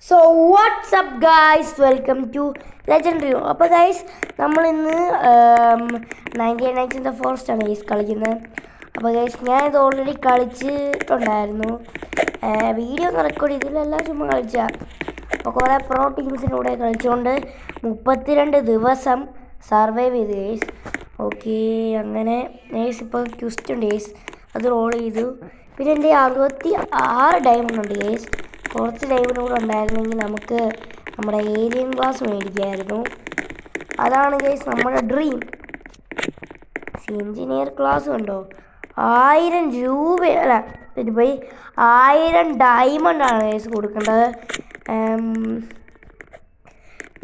So what's up guys, welcome to legendary. അപ്പോൾ guys, നമ്മളിന്ന് 99 ഫോറസ്റ്റാണ് ഗൈസ് കളിക്കുന്നത്. അപ്പോൾ ഗൈസ്, ഞാനിത് ഓൾറെഡി കളിച്ചിട്ടുണ്ടായിരുന്നു. വീഡിയോ ഒന്ന് റെക്കോർഡ് ചെയ്തില്ല, ചുമ്മാ കളിച്ചാൽ. അപ്പോൾ കുറേ പ്രോ ടീംസിൻ്റെ കൂടെ കളിച്ചുകൊണ്ട് 32 ദിവസം സർവൈവ് ചെയ്ത് ഗൈസ്. ഓക്കെ, അങ്ങനെ ഗൈസ് ഇപ്പോൾ ക്വിസ്റ്റ് ഉണ്ട് ഗൈസ്, അത് റോൾ ചെയ്തു. പിന്നെ എൻ്റെ 66 ഡയമണ്ട് ഉണ്ട് ഗൈസ്. കുറച്ച് ഡയമണ്ട് കൂടെ ഉണ്ടായിരുന്നെങ്കിൽ നമുക്ക് നമ്മുടെ ഏലിയൻ ഗ്ലാസ് മേടിക്കായിരുന്നു. അതാണ് ഗൈസ് നമ്മുടെ ഡ്രീം. എഞ്ചിനീയർ ക്ലാസ് ഉണ്ടോ? 1000 രൂപ അല്ല, പോയി 1000 ഡയമണ്ടാണ് ഗൈസ് കൊടുക്കേണ്ടത്.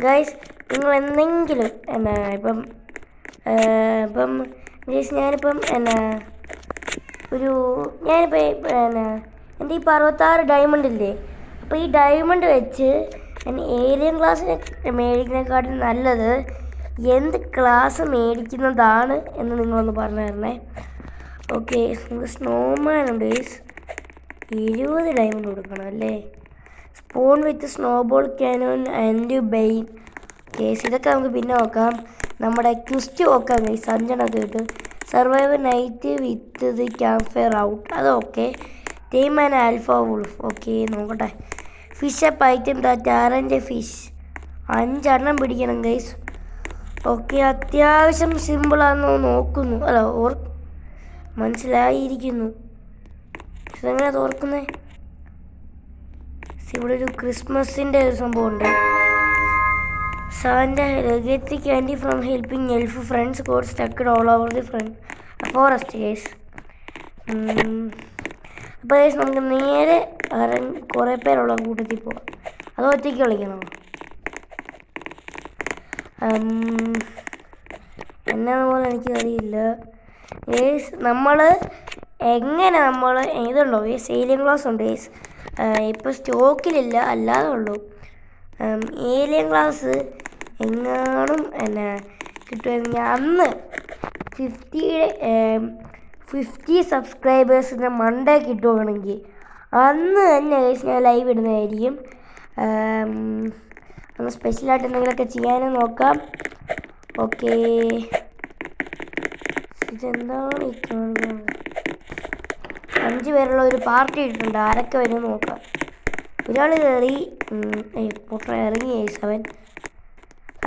ഗൈസ്, നിങ്ങൾ എന്തെങ്കിലും ഇപ്പം ഗൈസ്, ഞാനിപ്പം ഞാനിപ്പോൾ എൻ്റെ ഈ 66 ഡയമണ്ട് ഇല്ലേ, അപ്പോൾ ഈ ഡയമണ്ട് വെച്ച് ഏലിയൻ ക്ലാസ് മേടിക്കുന്നതിനെക്കാട്ടും നല്ലത് എന്ത് ക്ലാസ് മേടിക്കുന്നതാണ് എന്ന് നിങ്ങളൊന്ന് പറഞ്ഞു തരണേ. ഓക്കെ, നമുക്ക് സ്നോമാൻ ഉണ്ട് ഗൈസ്, 20 ഡയമണ്ട് കൊടുക്കണം അല്ലേ. Spoon with snowball cannon and bane case, ഇതൊക്കെ നമുക്ക് പിന്നെ നോക്കാം. നമ്മുടെ ക്വിസ്റ്റ് നോക്കാം ഗൈസ്, 5 എണ്ണമൊക്കെ കിട്ടും. Survive night with the camp out, അത് okay. Team and alpha wolf, okay നോക്കട്ടെ. ഫിഷ് അപ്പ് ഐറ്റം ടാരൻ്റെ ഫിഷ് 5 എണ്ണം പിടിക്കണം ഗൈസ്. ഓക്കെ, അത്യാവശ്യം സിമ്പിളാണെന്ന് നോക്കുന്നു, അല്ല മനസ്സിലായിരിക്കുന്നു. ഇതെങ്ങനെ തോർക്കുന്നേ? ഇവിടെ ഒരു ക്രിസ്മസിൻ്റെ ഒരു സംഭവമുണ്ട്. Santa get the candy from helping elf friends got stuck all over the forest guys. അപ്പോൾ ഗൈസ്, നമുക്ക് നേരെ കുറേ പേരുള്ള കൂട്ടത്തിൽ പോകാം. അത് ഒറ്റയ്ക്ക് കളിക്കണോ? എന്നാപോലെ എനിക്കറിയില്ല ഗൈസ്. നമ്മൾ ഇതുണ്ടോ ഗൈസ്, ഏലിയൻ ഗ്ലാസ് ഉണ്ട് ഗൈസ്. ഇപ്പോൾ സ്റ്റോക്കിലില്ല, അല്ലാതെ ഉള്ളൂ. ഏലിയൻ ക്ലാസ് എങ്ങാനും കിട്ടുമായിരുന്നെങ്കിൽ അന്ന് 50 സബ്സ്ക്രൈബേഴ്സിൻ്റെ മണ്ടേ കിട്ടുകയാണെങ്കിൽ അന്ന് തന്നെ ഗൈസ് ഞാൻ ലൈവ് ഇടുന്നതായിരിക്കും. അന്ന് സ്പെഷ്യലായിട്ട് എന്തെങ്കിലുമൊക്കെ ചെയ്യാനും നോക്കാം. ഓക്കെ, ഇതെന്താണ് ഈ കാണുന്നത്? 5 പേരുള്ള ഒരു പാർട്ടി ഇട്ടിട്ടുണ്ട്, ആരൊക്കെ വരും നോക്കാം. ഒരാൾ കയറി, പൊട്ട ഇറങ്ങി അവൻ.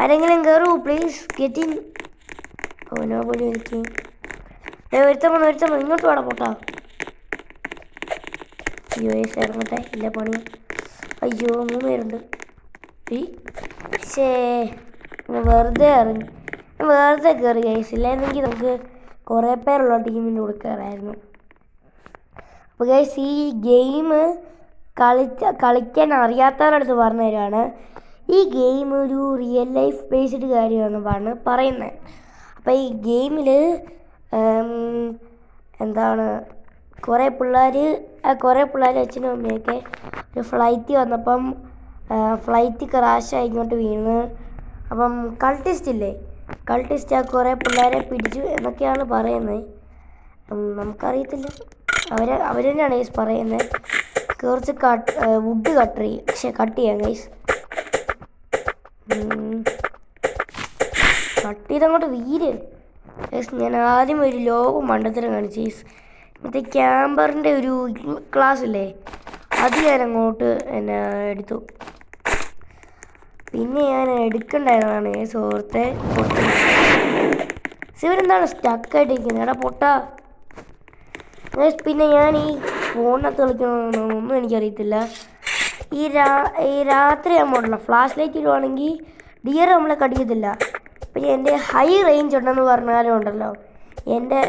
ആരെങ്കിലും കയറൂ പ്ലീസ്, ഗെറ്റിൻ. ഓനോ പോലും എനിക്ക് ഒരുത്തം ഇങ്ങോട്ട് വേണം പൊട്ടാ. അയ്യോ ഇറങ്ങട്ടെ, ഇല്ല പണി. അയ്യോ 3 പേരുണ്ട്. വെറുതെ കയറി ഗൈസ്, ഇല്ലായിരുന്നെങ്കിൽ നമുക്ക് കുറേ പേരുള്ള ടീമിൻ്റെ കൂടെ കയറായിരുന്നു. അപ്പോൾ ഗൈസ്, ഈ ഗെയിം കളിക്കാൻ അറിയാത്തവരടുത്ത് പറഞ്ഞു തരാണ്. ഈ ഗെയിം ഒരു റിയൽ ലൈഫ് ബേസ്ഡ് കാര്യമാണെന്നാണ് പറയുന്നത്. അപ്പോൾ ഈ ഗെയിമിൽ കുറേ പിള്ളേർ അച്ഛനും അമ്മയൊക്കെ ഒരു ഫ്ലൈറ്റ് വന്നപ്പം ഫ്ലൈറ്റ് ക്രാഷായി ഇങ്ങോട്ട് വീണ്. അപ്പം കൾട്ടിസ്റ്റ് കുറേ പിള്ളേരെ പിടിച്ചു എന്നൊക്കെയാണ് പറയുന്നത്. നമുക്കറിയത്തില്ല, അവർ തന്നെയാണ് ഗൈസ് പറയുന്നത്. കുറച്ച് വുഡ് കട്ട് ചെയ്യാം ഗൈസ്. കട്ട് ചെയ്തങ്ങോട്ട് വീര് ഗൈസ്. ഞാൻ ആദ്യം ഒരു ലോഗോ മണ്ടത്തരം കാണിച്ചു ഗൈസ്. മറ്റേ ക്യാമ്പറിൻ്റെ ഒരു ക്ലാസ് ഇല്ലേ, അത് ഞാൻ അങ്ങോട്ട് എടുത്തു. പിന്നെ ഞാൻ എടുക്കണ്ടായതാണ് ഗൈസ്, ഓർത്തെ. ഇവരെന്താണ് സ്റ്റക്കായിട്ടിരിക്കുന്നത്? എടാ പൊട്ടാ. പിന്നെ ഞാൻ ഈ ഫോണിനകത്ത് കളിക്കണമെന്നൊന്നും എനിക്കറിയത്തില്ല. ഈ രാത്രി ആകുമ്പോഴല്ല ഫ്ലാഷ് ലൈറ്റ് ഇടുവാണെങ്കിൽ ഡിയർ നമ്മളെ കടിക്കത്തില്ല. പിന്നെ എൻ്റെ ഹൈ റേഞ്ച് ഉണ്ടെന്ന് പറഞ്ഞാലും ഉണ്ടല്ലോ, എൻ്റെ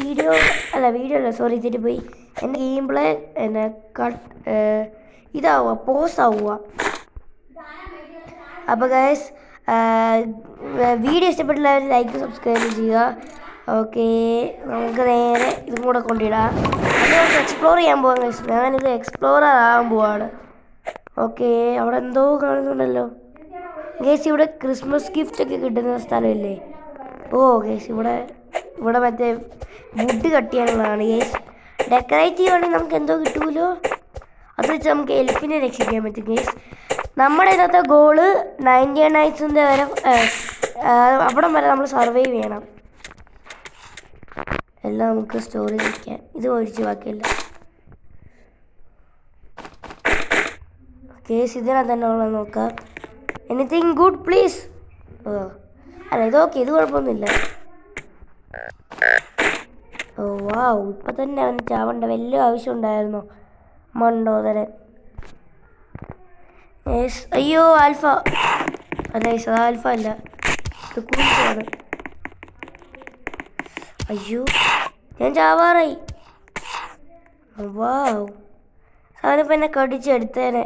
വീഡിയോ അല്ല സോറി, തെറ്റിപ്പോയി. എൻ്റെ ഗെയിം പ്ലേ പോസ് ആവുക. അപ്പോൾ ഗൈസ്, വീഡിയോ ഇഷ്ടപ്പെട്ടില്ലാവരും ലൈക്ക് സബ്സ്ക്രൈബ് ചെയ്യുക. ഓക്കെ, നമുക്ക് നേരെ ഇതും കൂടെ കൊണ്ടിടാം. അത് നമുക്ക് എക്സ്പ്ലോർ ചെയ്യാൻ പോകാൻ ഗൈസ്. ഞാനിത് എക്സ്പ്ലോറർ ആകാൻ പോവാണ്. ഓക്കെ, അവിടെ എന്തോ കാണുന്നുണ്ടല്ലോ ഗൈസ്. ഇവിടെ ക്രിസ്മസ് ഗിഫ്റ്റൊക്കെ കിട്ടുന്ന സ്ഥലമില്ലേ? ഓ ഗൈസ്, ഇവിടെ മറ്റേ വുഡ് കട്ട് ചെയ്യാനുള്ളതാണ് ഗൈസ്. ഡെക്കറേറ്റ് ചെയ്യുവാണെങ്കിൽ നമുക്ക് എന്തോ കിട്ടുമല്ലോ. അത് വെച്ച് നമുക്ക് എൽഫിനെ രക്ഷിക്കാൻ പറ്റും ഗൈസ്. നമ്മുടെ ഇന്നത്തെ ഗോള് 99 നൈറ്റ്സിൻ്റെ വരെ അവിടം വരെ നമ്മൾ സർവൈവ് ചെയ്യണം. എല്ലാം നമുക്ക് സ്റ്റോറി വയ്ക്കാം. ഇത് ഒഴിച്ച് ബാക്കിയല്ല കേസ് ഇതിനകത്ത് തന്നെ ഉള്ളത് നോക്കാം. Anything good please. അല്ല ഇത് ഓക്കെ, ഇത് കുഴപ്പമൊന്നുമില്ല. ഓ വാവ്, ഇപ്പം തന്നെ അവന് ചാവണ്ട വലിയ ആവശ്യം ഉണ്ടായിരുന്നോ മണ്ടോദരൻ. അയ്യോ ആൽഫ അല്ല അത് ആൽഫ അല്ല, ഇത് കൂട്ടാണ്. അയ്യോ ഞാൻ ചാവാറായി. വാവ്, സാധനം എന്നെ കടിച്ചെടുത്തേനെ.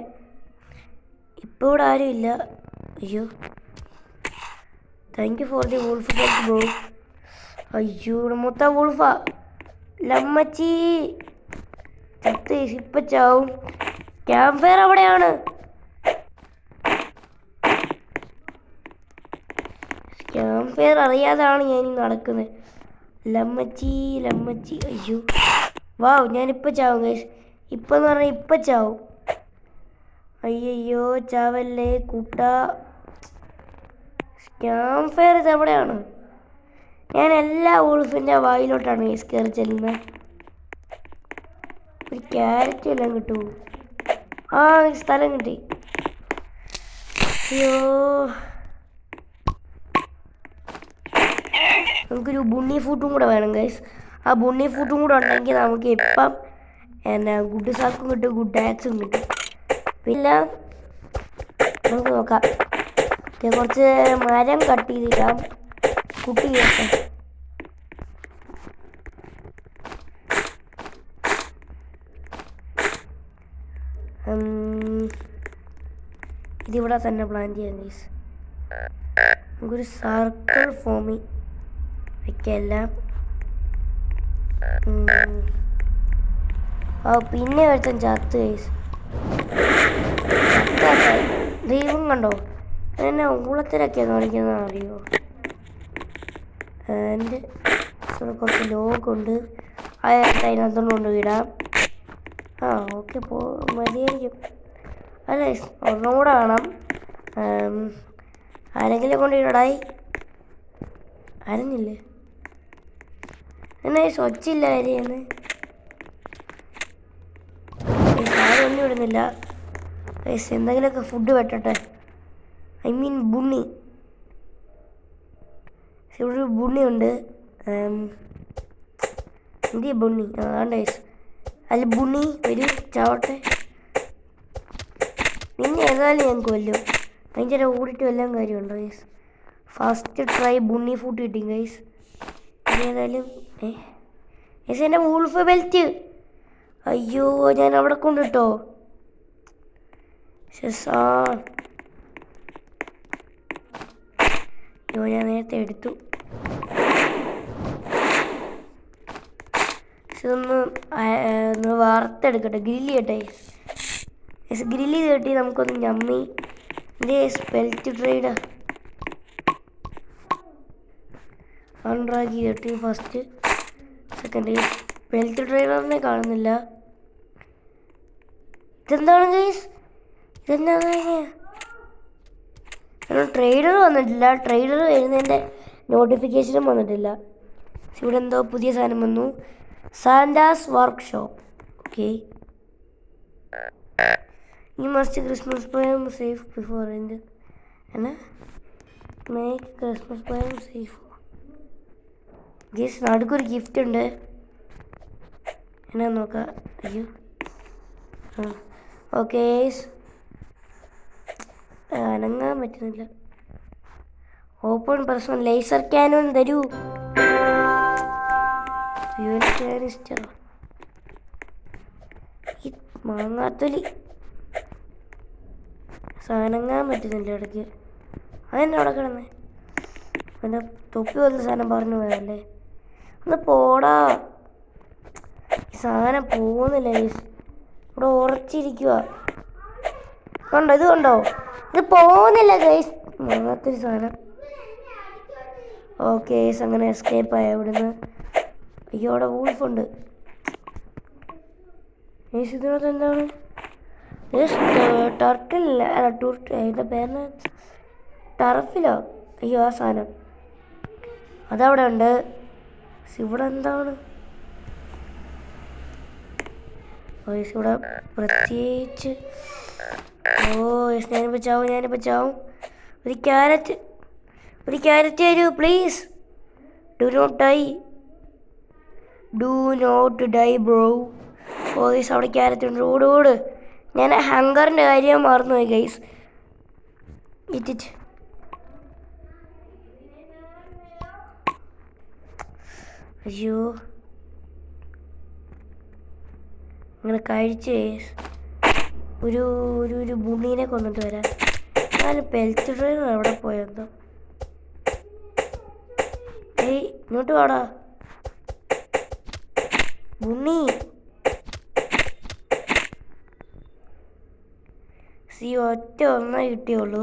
ഇപ്പോൾ ഇവിടെ ആരും ഇല്ല. അയ്യോ thank you for the wolf help bro. അയ്യോ ഇവിടെ മൊത്തം വൂൾഫാ. ലമ്മച്ചി ചത്ത് ഇപ്പം ചാവും. ക്യാമ്പ് ഫയർ അവിടെയാണ്. ക്യാമ്പ് ഫയർ അറിയാതാണ് ഞാനീ നടക്കുന്നത്. ലമ്മച്ചി ലമ്മച്ചി. അയ്യോ വാവ്, ഞാനിപ്പോൾ ചാവും ഗൈസ്. ഇപ്പം എന്ന് പറഞ്ഞാൽ ഇപ്പം ചാവും. അയ്യോ ചാവല്ലേ കൂട്ടാ. ക്യാമ്പ് ഫയർ ഇത് എവിടെയാണ്? ഞാൻ എല്ലാ വൂൾഫിൻ്റെ വായിലോട്ടാണ് ഗൈസ് കയറി ചെല്ലുന്നത്. ഒരു ക്യാരറ്റ് എല്ലാം കിട്ടുമോ? ആ സ്ഥലം കിട്ടി. അയ്യോ നമുക്കൊരു ബുണ്ണി ഫുഡും കൂടെ വേണം ഗൈസ്. ആ ബുണ്ണി ഫുഡും കൂടെ ഉണ്ടെങ്കിൽ നമുക്ക് ഇപ്പം എന്നാ ഗുഡ് സാക്കും കിട്ടും, ഗുഡ് ആക്സും കിട്ടും. പിന്നെ നമുക്ക് നോക്കാം, കുറച്ച് മരം കട്ട് ചെയ്തിടാം. കുട്ടി കേട്ടോ ഇതിവിടെ തന്നെ പ്ലാൻ ചെയ്യാം ഗൈസ്. നമുക്കൊരു സർക്കിൾ ഫോമിൽ വയ്ക്കെല്ലാം. പിന്നെ ഒരുത്തൻ ചത്ത് ഗൈസ്. ദൈവം കണ്ടോ എന്നെ ഊളത്തിലൊക്കെ കാണിക്കുന്നത് അറിയോ? എൻ്റെ കുറച്ച് ലോഗുണ്ട്, അതിനകത്തോണ്ട് കൊണ്ടുപോയിടാം. ആ ഓക്കെ മതിയായിരിക്കും. അല്ല ഒന്നും കൂടെ വേണം. ആരെങ്കിലും കൊണ്ടിടായി അറിഞ്ഞില്ലേ എന്നാ സ്വച്ചില്ല കാര്യന്ന്. ആരും ഒന്നും ഇടുന്നില്ല. എന്തെങ്കിലുമൊക്കെ ഫുഡ് വെട്ടട്ടെ. I mean ബുണ്ണി. ഇവിടെ ഒരു ബുണ്ണിയുണ്ട്. എന്തിയ ബുണ്ണി? അതാണ്ട് അല്ല ബുണ്ണി ഒരു ചാവട്ടെ. നിന്നെ ഏതായാലും ഞാൻ കൊല്ലും. അതിൻ്റെ ഓടിട്ട് എല്ലാം കാര്യമുണ്ടോ ഗൈസ്? ഫസ്റ്റ് ട്രൈ ബുണ്ണി ഫുഡ് കിട്ടി ഗൈസ്. ഏതായാലും ഗൈസ് എൻ്റെ വൂൾഫ് ബെൽറ്റ്. അയ്യോ ഞാൻ അവിടെ കൊണ്ടിട്ടോ. അയ്യോ ഞാൻ നേരത്തെ എടുത്തു. ഒന്ന് വറുത്തെടുക്കട്ടെ, ഗ്രില്ല് ചെയ്യട്ടെ. ഗ്രില്ല് ചെയ്തിട്ട് നമുക്കൊന്ന് ഞമ്മി. എൻ്റെ ബെൽറ്റ് ട്രൈഡ് അൺറാക്കി ചെയ്തിട്ട് ഫസ്റ്റ് സെക്കൻഡ് ബെൽറ്റ് ട്രൈഡറിനെ കാണുന്നില്ല. ഇതെന്താണ് ഗൈസ്? ഇതെന്താണ്? ട്രേഡർ വന്നിട്ടില്ല. ട്രേഡർ വരുന്നതിൻ്റെ നോട്ടിഫിക്കേഷനും വന്നിട്ടില്ല. ഇവിടെ എന്തോ പുതിയ സാധനം വന്നു. Santa's workshop. Okay, You must Christmas poem safe before end. എന്നാ make Christmas poem safe. Guys നടുക്കൊരു ഗിഫ്റ്റ് ഉണ്ട്. എന്നാ നോക്കാം. അയ്യോ ഓക്കെ അനങ്ങാൻ പറ്റുന്നില്ല. ഓപ്പൺ പ്രശ്നം. ലേസർ ക്യാനോൺ തരൂ. ഈ മാങ്ങാത്തൊലി സാധനങ്ങാൻ പറ്റുന്നില്ല ഇടയ്ക്ക്. അതെന്നെ അവിടെ കിടന്നേ. എൻ്റെ തൊപ്പി പോലത്തെ സാധനം പറഞ്ഞു പോയല്ലേ. ഒന്ന് പോടാ. ഈ സാധനം പോകുന്നില്ല ഗൈസ്. ഇവിടെ ഉറച്ചിരിക്കുക. കണ്ടോ? ഇത് കണ്ടോ? ഇത് പോകുന്നില്ല ഗൈസ്. മാങ്ങാത്തൊരു സാധനം. ഓക്കെ ഗൈസ് അങ്ങനെ എസ്കേപ്പ് ആയ ഇവിടുന്ന്. അയ്യോ അവിടെ വൂൾഫുണ്ട്. ഇതിനകത്ത് എന്താണ് ടർട്ടിലില്ല, അല്ല അതിൻ്റെ പേരിന് ടർഫിലോ, അയ്യോ ആ സാധനം അതവിടെ ഉണ്ട്. ഇവിടെ എന്താണ് ഇവിടെ പ്രത്യേകിച്ച്? ഞാനിപ്പോൾ ചാവും. ഒരു ക്യാരറ്റ് തരൂ please. Do not die bro. Guys അവിടെ ക്യാരറ്റ് ഉണ്ട്. ഓട്. ഞാൻ ഹങ്കറിൻ്റെ കാര്യം മറന്നുപോയി ഗൈസ്. ഇറ്റിറ്റ് അയ്യോ അങ്ങനെ കഴിച്ച് ഒരു ബുണ്ണീനെ കൊന്നിട്ട് വരാം. ഞാൻ പെൽറ്റ് ഡ്രൈവർ എവിടെ പോയെന്തോ. ഇങ്ങോട്ട് വാടാ ബുണ്ണി. ഒറ്റ ഒന്നേ കിട്ടിയുള്ളൂ.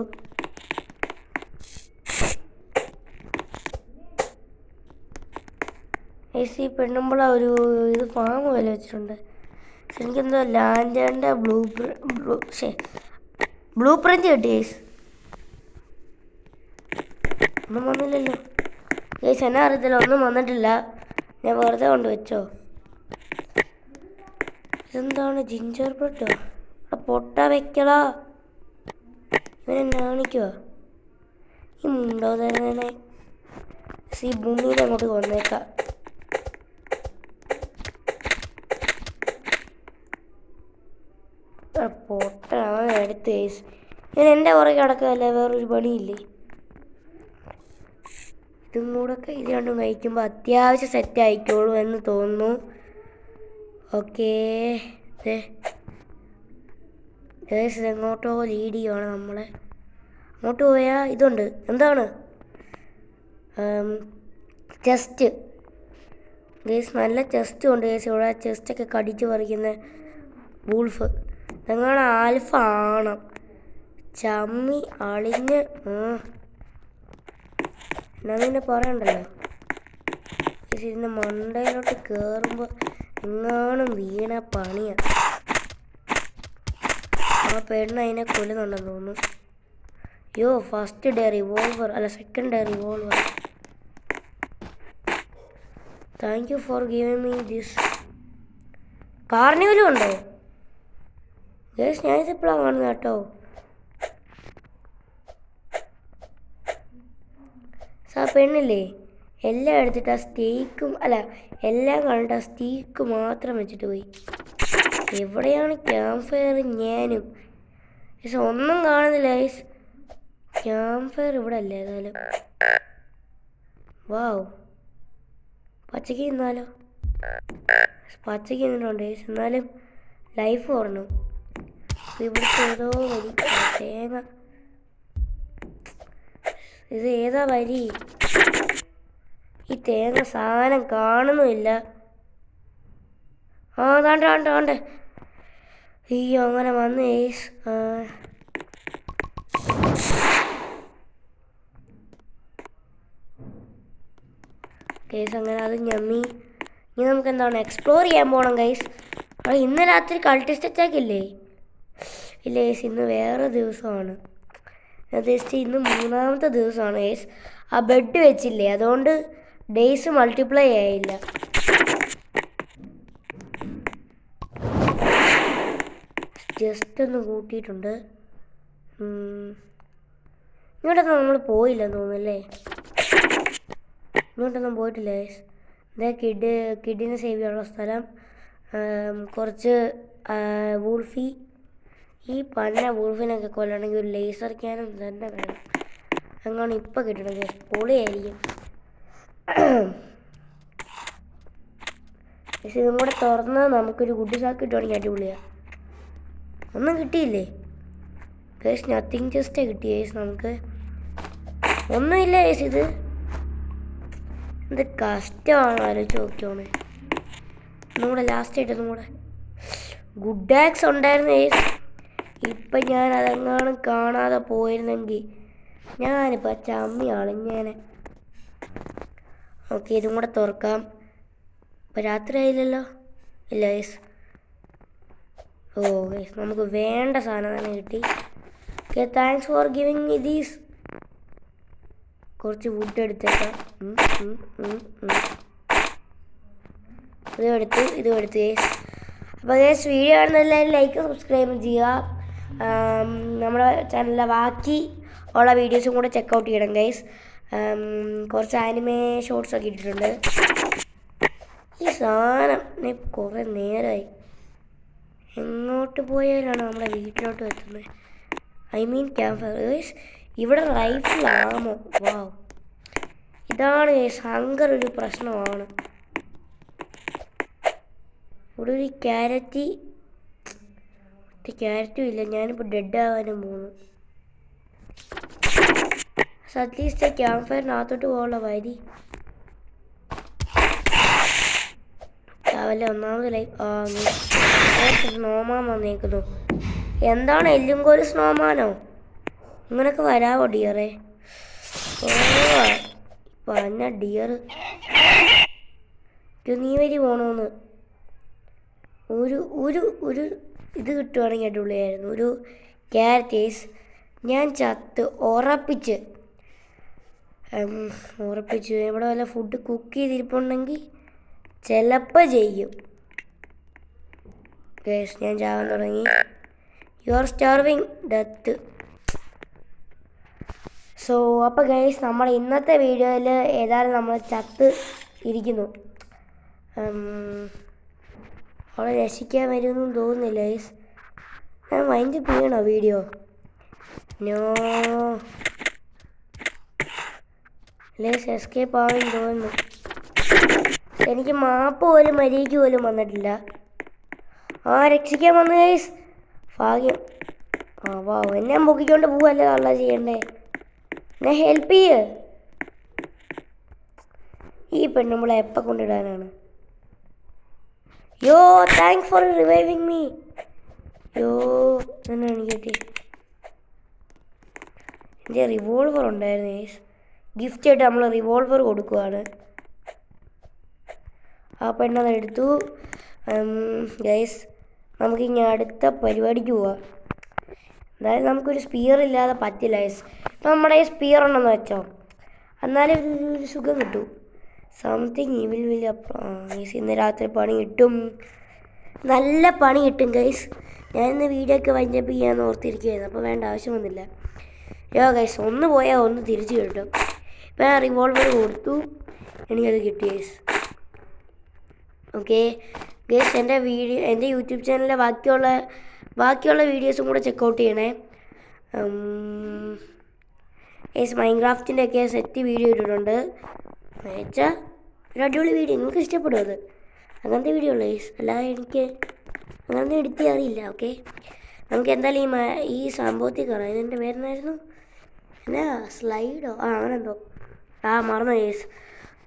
പെണ്ണുമ്പള ഒരു ഇത് ഫാം പോലെ വെച്ചിട്ടുണ്ട്. എനിക്കെന്തോ ലാൻഡേൻ്റെ ബ്ലൂ പ്രിന്റ് കിട്ടി ഗൈസ്. ഒന്നും വന്നില്ലല്ലോ ഗൈസ്, എന്നാ അറിയത്തില്ല, ഒന്നും വന്നിട്ടില്ല. ഞാൻ വെറുതെ കൊണ്ടുവച്ചോ. ഇതെന്താണ് ജിഞ്ചർ ബ്രെഡോ? പൊട്ട വെക്കടാ, ഇവനെ കാണിക്കുക. ഈ മുണ്ടോ തന്നെ ഭൂമിയിൽ അങ്ങോട്ട് കൊന്നേക്കാം. പൊട്ട എടുത്ത് കേസ്. ഇവൻ എൻ്റെ പുറകെ കിടക്കുകയല്ലേ, വേറൊരു പണിയില്ലേ. ഇതും കൂടെ ഇത് രണ്ടും കഴിക്കുമ്പോൾ അത്യാവശ്യം സെറ്റ് ആയിക്കോളൂ എന്ന് തോന്നുന്നു. ഓക്കേ ഗൈസ്, എങ്ങോട്ടോ ലീഡ് ചെയ്യുവാണ് നമ്മളെ. അങ്ങോട്ട് പോയാൽ ഇതുണ്ട്. എന്താണ് ചെസ്റ്റ് ഗൈസ്, നല്ല ചെസ്റ്റും ഉണ്ട് ഗൈസ്. ഇവിടെ ചെസ്റ്റൊക്കെ കടിച്ച് പറിക്കുന്ന വൂൾഫ്. എങ്ങനെ ആൽഫ ആണ് ചമ്മി അളിഞ്ഞ് എന്നാ പിന്നെ പറയണ്ടല്ലോ. ഇതിൻ്റെ മണ്ടയിലോട്ട് കയറുമ്പോൾ എങ്ങാനും വീണ പണിയാണ്. ആ പെണ്ണ് അതിനെ കൊല്ലുന്നുണ്ടെന്ന് തോന്നുന്നു. അയ്യോ, ഫസ്റ്റ് ഡേ റിവോൾവർ, അല്ല second day revolver. Thank you for giving me this. കാർണിവലും ഉണ്ടോ ഗൈസ്? ഞാനിതെപ്പോഴാണ് കാണുന്നത് കേട്ടോ. പെണ്ണില്ലേ എല്ലാം എടുത്തിട്ട് ആ സ്റ്റേക്കും എല്ലാം കണ്ടിട്ട് ആ സ്റ്റീക്ക് മാത്രം വെച്ചിട്ട് പോയി. എവിടെയാണ് ക്യാമ്പ് ഫയർ? ഞാനും ഒന്നും കാണുന്നില്ല ഗൈസ്. ക്യാമ്പ് ഫയർ ഇവിടെ അല്ലേ ഏതായാലും. വാവ്, പച്ചക്ക് നിന്നാലോ? പച്ചക്ക് നിന്നിട്ടുണ്ട് ഗൈസ്, എന്നാലും ലൈഫ് പറഞ്ഞു. ഇവിടുത്തെ ഏതോ വരി തേങ്ങ. ഇത് ഏതാ വരി? ഈ തേങ്ങ സാധനം കാണുന്നുമില്ല. താണ്ട് അയ്യോ, അങ്ങനെ വന്നു ഗൈസ്. അങ്ങനെ അത് ഞമ്മി. ഇനി നമുക്ക് എന്താണ് എക്സ്പ്ലോർ ചെയ്യാൻ പോകണം ഗൈസ്. ഇന്ന് രാത്രി കൾട്ടിസ്റ്റ് അറ്റാക്ക് ഇല്ലേ? ഇല്ല ഗൈസ്, ഇന്ന് വേറെ ദിവസമാണ്. ഉദ്ദേശിച്ച് ഇന്ന് 3ാമത്തെ ദിവസമാണ് ഗൈസ്. ആ ബെഡ് വെച്ചില്ലേ, അതുകൊണ്ട് ഡേയ്സ് മൾട്ടിപ്ലൈ ആയില്ല. ജസ്റ്റ് ഒന്ന് കൂട്ടിയിട്ടുണ്ട്. ഇങ്ങോട്ടൊന്നും നമ്മൾ പോയില്ലെന്ന് തോന്നുന്നല്ലേ. ഇങ്ങോട്ടൊന്നും പോയിട്ടില്ല ഗൈസ്. ഇതേ കിഡിനെ സേവ് ചെയ്യാനുള്ള സ്ഥലം. കുറച്ച് വൂൾഫി. ഈ പന്ന വൂൾഫിനൊക്കെ കൊല്ലണമെങ്കിൽ ഒരു ലേസർ ക്യാനും തന്നെ വേണം. അങ്ങനെ ഇപ്പം കിട്ടണം ഗൈസ്, പൊളിയായിരിക്കും. പക്ഷെ ഇതും കൂടെ തുറന്ന് നമുക്കൊരു ഗുഡ് സാക്ക് കിട്ടുവാണെങ്കിൽ അടിപൊളിയാണ്. ഒന്നും കിട്ടിയില്ലേ ഗൈസ്? നത്തിങ് ജസ്റ്റേ കിട്ടി ഗൈസ്. നമുക്ക് ഒന്നുമില്ല ഗൈസ്. ഇത് എന്ത് കഷ്ടമാണ് ആലോചിച്ച് നോക്കിയോണേ. ഒന്നും കൂടെ ലാസ്റ്റായിട്ട് ഒന്നും കൂടെ ഗുഡ് ആക്സ് ഉണ്ടായിരുന്നു ഗൈസ്. ഇപ്പം ഞാൻ അതെങ്ങാനും കാണാതെ പോയിരുന്നെങ്കിൽ ഞാനിപ്പോൾ ചമ്മി അളിഞ്ഞേനെ. ഓക്കെ, ഇതും കൂടെ തുറക്കാം. ഇപ്പോൾ രാത്രി ആയില്ലല്ലോ? ഇല്ല ഗൈസ്, ഓ ഗൈസ് നമുക്ക് വേണ്ട സാധനം തന്നെ കിട്ടി. Okay, thanks for giving me these. കുറച്ച് വുഡ് എടുത്തേക്കാം. ഇതും എടുത്തു ഗൈസ്. അപ്പോൾ ഗൈസ് വീഡിയോ കാണുന്നതെല്ലാവരും ലൈക്ക് സബ്സ്ക്രൈബ് ചെയ്യുക. നമ്മുടെ ചാനലിലെ ബാക്കി ഉള്ള വീഡിയോസും കൂടെ ചെക്കൗട്ട് ചെയ്യണം ഗൈസ്. കുറച്ച് ആനിമേ ഷോർട്സൊക്കെ ഇട്ടിട്ടുണ്ട്. ഈ സാധനം കുറേ നേരമായി എങ്ങോട്ട് പോയാലാണ് നമ്മുടെ വീട്ടിലോട്ട് എത്തുന്നത്. I mean camp fire guys. ഇവിടെ റൈഫിളാമോ? വാവ്, ഇതാണ് ഗൈസ് ഹങ്കർ ഒരു പ്രശ്നമാണ്. ഇവിടെ ഒരു ക്യാരറ്റും ഇല്ല. ഞാനിപ്പോൾ ഡെഡ് ആവാനും പോകുന്നു. അറ്റ്ലീസ്റ്റ് ക്യാമ്പ് ഫയറിനകത്തോട്ട് പോകാനുള്ള വരി രാവിലെ ഒന്നാമത് സ്നോമാൻ വന്നേക്കുന്നു. എന്താണ് എല്ലും കോല് സ്നോമാനോ? ഇങ്ങനൊക്കെ വരാവോ ഡിയറേ? ഓ പറഞ്ഞ ഡിയർ നീ വരി പോണോന്ന് ഒരു ഒരു ഒരു ഇത് കിട്ടുവാണെങ്കിൽ അടിപൊളിയായിരുന്നു. ഒരു ക്യാരറ്റേഴ്സ് ഞാൻ ചത്ത് ഉറപ്പിച്ച് ഇവിടെ വല്ല ഫുഡ് കുക്ക് ചെയ്തിരിപ്പുണ്ടെങ്കിൽ ചിലപ്പോൾ ചെയ്യും. ഗൈസ് ഞാൻ ചാവാൻ തുടങ്ങി. You are starving death. So അപ്പോൾ ഗൈസ് നമ്മുടെ ഇന്നത്തെ വീഡിയോയിൽ ഏതായാലും നമ്മൾ ചത്ത് ഇരിക്കുന്നു. അവളെ രക്ഷിക്കാൻ വരുമെന്നും തോന്നുന്നില്ല ഗൈസ്. ഞാൻ മൈൻഡ് ചെയ്യണോ വീഡിയോ? നോ ഗൈസ്, എസ്കേപ്പ് ആവാൻ തോന്നുന്നു. എനിക്ക് മാപ്പ് പോലും മര്യാദയ്ക്ക് പോലും വന്നിട്ടില്ല. രക്ഷിക്കാൻ വന്നു ഗൈസ്, ഭാഗ്യം. വാ എന്നെ പൊക്കിക്കൊണ്ട് പോവല്ലേ അല്ല ചെയ്യണ്ടേ? എന്നെ ഹെൽപ്പ് ചെയ്യ്. ഈ പെണ്ണുമ്പളെ എപ്പോൾ കൊണ്ടിടാനാണ്? യോ താങ്ക്സ് ഫോർ റിവൈവിങ് മീ. യോ എന്നാണ് എനിക്ക് കിട്ടി. എൻ്റെ റിവോൾവർ ഉണ്ടായിരുന്നു ഗൈസ്. ഗിഫ്റ്റായിട്ട് നമ്മൾ റിവോൾവർ കൊടുക്കുവാണ്. ആ പെണ്ണത് എടുത്തു. ഗൈസ് നമുക്കിനി അടുത്ത പരിപാടിക്ക് പോവാം. എന്തായാലും നമുക്കൊരു സ്പിയർ ഇല്ലാതെ പറ്റില്ല ഗൈസ്. ഇപ്പം നമ്മുടെ ഈ സ്പിയർ ഉണ്ടെന്ന് വെച്ചോ, എന്നാലും ഒരു സുഖം കിട്ടും. സംതിങ് വിൽ ഗൈസ് ഇന്ന് രാത്രി പണി കിട്ടും, നല്ല പണി കിട്ടും ഗൈസ്. ഞാനിന്ന് വീഡിയോ ഒക്കെ വൈൻഡപ്പ് ചെയ്യാൻ ഓർത്തിരിക്കുകയായിരുന്നു. അപ്പോൾ വേണ്ട ആവശ്യം വന്നില്ല. ഗൈസ് ഒന്ന് പോയാൽ ഒന്ന് തിരിച്ച് കിട്ടും. ഇപ്പം ഞാൻ റിവോൾവർ കൊടുത്തു, എനിക്കത് കിട്ടി ഗൈസ്. ഓക്കെ ഗൈസ്, എൻ്റെ യൂട്യൂബ് ചാനലിലെ ബാക്കിയുള്ള വീഡിയോസും കൂടെ ചെക്കൗട്ട് ചെയ്യണേ. ഗൈസ് മൈൻക്രാഫ്റ്റിൻ്റെ ഒക്കെ സെറ്റ് വീഡിയോ ഇട്ടിട്ടുണ്ട്. വെച്ചാൽ ഒരു അടിപൊളി വീഡിയോ, നിങ്ങൾക്ക് ഇഷ്ടപ്പെടും അത്. അങ്ങനത്തെ വീഡിയോ ഉള്ളു ഗൈസ്, അല്ലാതെ എനിക്ക് അങ്ങനത്തെ എഡിറ്റ് ചെയ്യാറില്ല. ഓക്കെ, നമുക്ക് എന്തായാലും ഈ സംഭവത്തിൽ കാണാം. ഇതിൻ്റെ പേരെന്നായിരുന്നു? എന്നാ സ്ലൈഡോ? അങ്ങനെന്തോ. മറന്നു ഗൈസ്.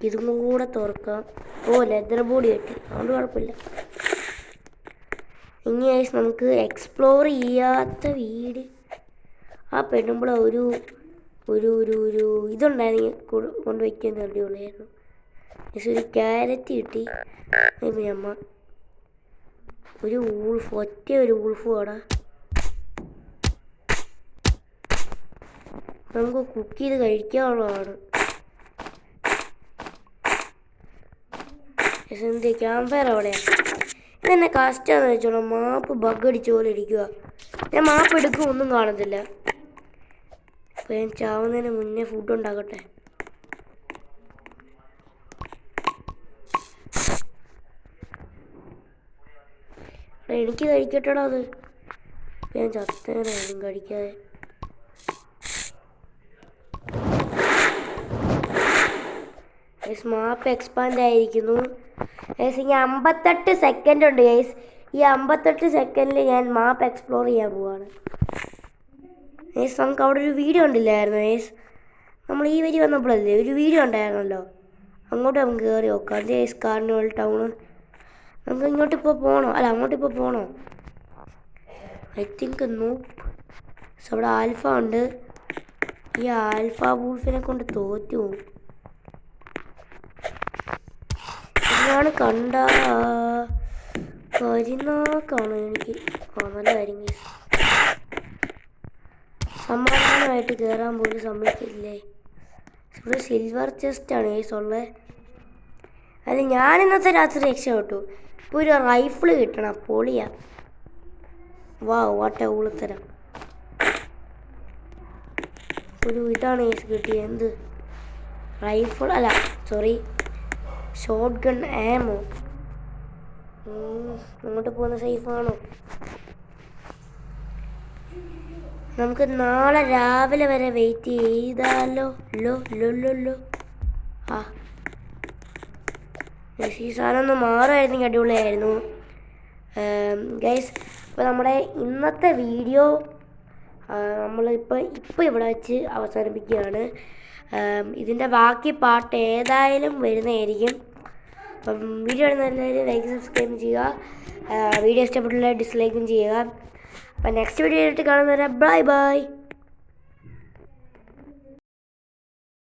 ഇതും കൂടെ തുറക്കാം. ലെതർ ബോഡി കിട്ടി, അതുകൊണ്ട് കുഴപ്പമില്ല. ഇനി ഗൈസ് നമുക്ക് എക്സ്പ്ലോർ ചെയ്യാത്ത വീട്. ആ പെണ്ണുമ്പോൾ ഒരു ഒരു ഒരു ഒരു ഇതുണ്ടായിരുന്നു കൊണ്ടുവയ്ക്കാൻ അടിപൊളിയായിരുന്നു. ഗൈസ് ഒരു ക്യാരറ്റ് കിട്ടി. അമ്മ ഒരു വൂൾഫ്, ഒരു വൂൾഫ് ആടാ. നമുക്ക് കുക്ക് ചെയ്ത് കഴിക്കാനുള്ളതാണ്. എന്ത് ക്യാമ്പ് ഫയർ അവിടെയാണ്. ഇതെന്നെ കഷ്ടമാണെന്ന് വെച്ചോളാം. മാപ്പ് ബഗ് അടിച്ച പോലെ ഇരിക്കുക. ഞാൻ മാപ്പ് എടുക്കും, ഒന്നും കാണത്തില്ല. അപ്പോൾ ഞാൻ ചാവുന്നതിന് മുന്നേ ഫുഡ് ഉണ്ടാക്കട്ടെ. എനിക്ക് കഴിക്കട്ടെടാ അത്. ഞാൻ ചത്തേനായാലും കഴിക്കാതെ. മാപ്പ് എക്സ്പാൻഡ് ആയിരിക്കുന്നു ഗൈസ്. ഇനി 58 സെക്കൻഡ് ഉണ്ട് ഗൈസ്. ഈ 58 സെക്കൻഡിൽ ഞാൻ മാപ്പ് എക്സ്പ്ലോർ ചെയ്യാൻ പോവാണ് ഗൈസ്. നമുക്ക് അവിടെ ഒരു വീഡിയോ ഉണ്ടില്ലായിരുന്നു ഗൈസ്. നമ്മൾ ഈ വരി വന്നപ്പോഴല്ലേ ഒരു വീഡിയോ ഉണ്ടായിരുന്നല്ലോ, അങ്ങോട്ട് നമുക്ക് കയറി നോക്കാം. Guys carnival town. നമുക്ക് ഇങ്ങോട്ടിപ്പോൾ പോകണോ? അല്ല അങ്ങോട്ടിപ്പോൾ പോകണോ? ഐ തിങ്ക് അവിടെ ആൽഫ ഉണ്ട്. ഈ ആൽഫ വൂൾഫിനെ കൊണ്ട് തോറ്റു പോകും. ഇതാണ് കണ്ട കരിനാക്കാണ് എനിക്ക് നല്ല കാര്യം. സമാധാനമായിട്ട് കയറാൻ പോലും സമ്മതിക്കില്ലേ. ഇവിടെ സിൽവർ ചെസ്റ്റാണ് കേസ് ഉള്ളത്. അല്ല ഞാൻ ഇന്നത്തെ രാത്രി രക്ഷപ്പെട്ടു. ഇപ്പോൾ ഒരു റൈഫിൾ കിട്ടണം, പൊളിയാ. വാ വാട്ട ഊളത്തരം. ഒരു ഇതാണ് കേസ് കിട്ടിയത്. എന്ത് റൈഫിൾ അല്ല, സോറി, ഷോട്ട് ഗൺ ആമോ. അങ്ങോട്ട് പോകുന്ന സേഫാണോ? നമുക്ക് നാളെ രാവിലെ വരെ വെയിറ്റ് ചെയ്താലോ? ലോ ആ ഈ സാധനം ഒന്ന് മാറുമായിരുന്നെങ്കിൽ അടിപൊളിയായിരുന്നു ഗൈസ്. അപ്പോൾ നമ്മുടെ ഇന്നത്തെ വീഡിയോ നമ്മളിപ്പോൾ ഇവിടെ വെച്ച് അവസാനിപ്പിക്കുകയാണ്. ഇതിൻ്റെ ബാക്കി പാർട്ട് ഏതായാലും വരുന്നതായിരിക്കും. അപ്പം വീഡിയോ എല്ലാവരും ലൈക്ക് സബ്സ്ക്രൈബ് ചെയ്യുക. വീഡിയോ ഇഷ്ടപ്പെട്ടുള്ള ഡിസ്ലൈക്കും ചെയ്യുക. അപ്പം നെക്സ്റ്റ് വീഡിയോ ആയിട്ട് കാണുന്നവരെ ബൈ ബൈ.